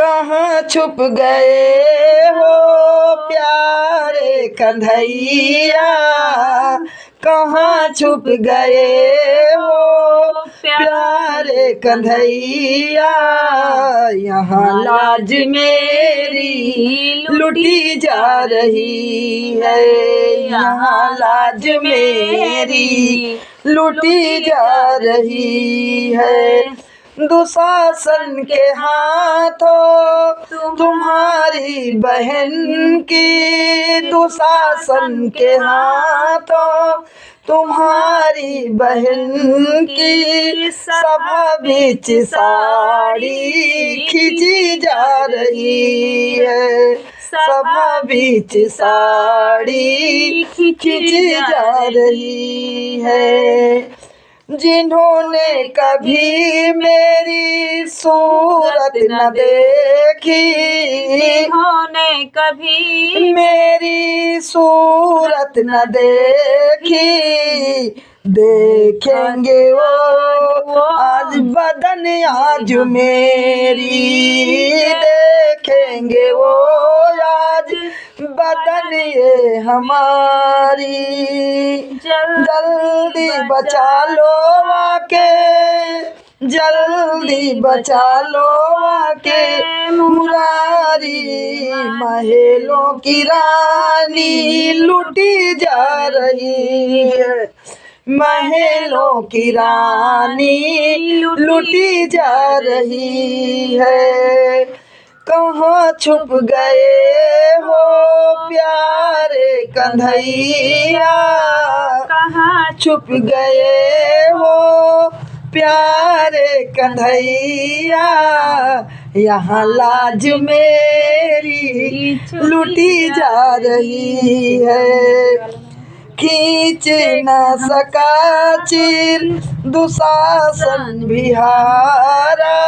कहाँ छुप गए हो प्यारे कन्हैया, कहाँ छुप गए हो प्यारे कन्हैया। यहाँ लाज मेरी लुटी जा रही है, यहाँ लाज मेरी लुटी जा रही है। दुशासन के हाथों तुम्हारी बहन की, दुशासन के हाथों तुम्हारी बहन की सभा बीच साड़ी खींची जा रही है, सभा बीच साड़ी खींची जा रही है। जिन्होंने कभी मेरी सूरत न देखी, जिन्होंने कभी मेरी सूरत न देखी, देखेंगे वो आज बदन आज मेरी, देखेंगे वो आज बदन ये हमारी। जल्दी बचा लो आके, जल्दी बचा लो आके मुरारी, महलों की रानी लुटी जा रही है, महलों की रानी लुटी जा रही है। कहाँ छुप गए हो प्यारे कन्हैया, कहाँ छुप गए हो प्यारे कन्हैया। यहाँ लाज मेरी लुटी जा रही है। खींच न सका चिर दुशासन बिहारा,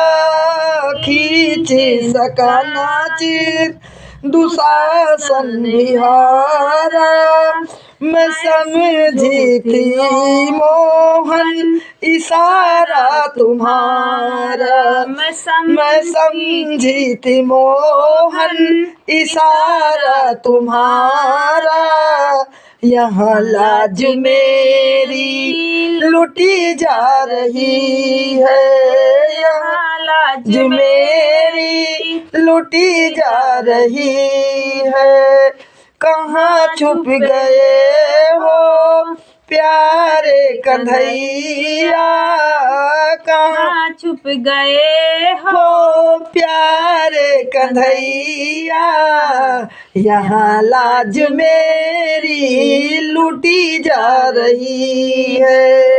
खींच सका न चिर दुशासन बिहारा। मैं समझी थी मोहन इशारा तुम्हारा, मैं समझी थी मोहन इशारा तुम्हारा। यहाँ लाज मेरी लुटी जा रही है, यहाँ लाज मेरी लुटी जा रही है। कहाँ छुप गए हो प्यारे कन्हैया, कहाँ छुप गए हो प्यारे कन्हैया। यहाँ लाज मेरी लुटी जा रही है।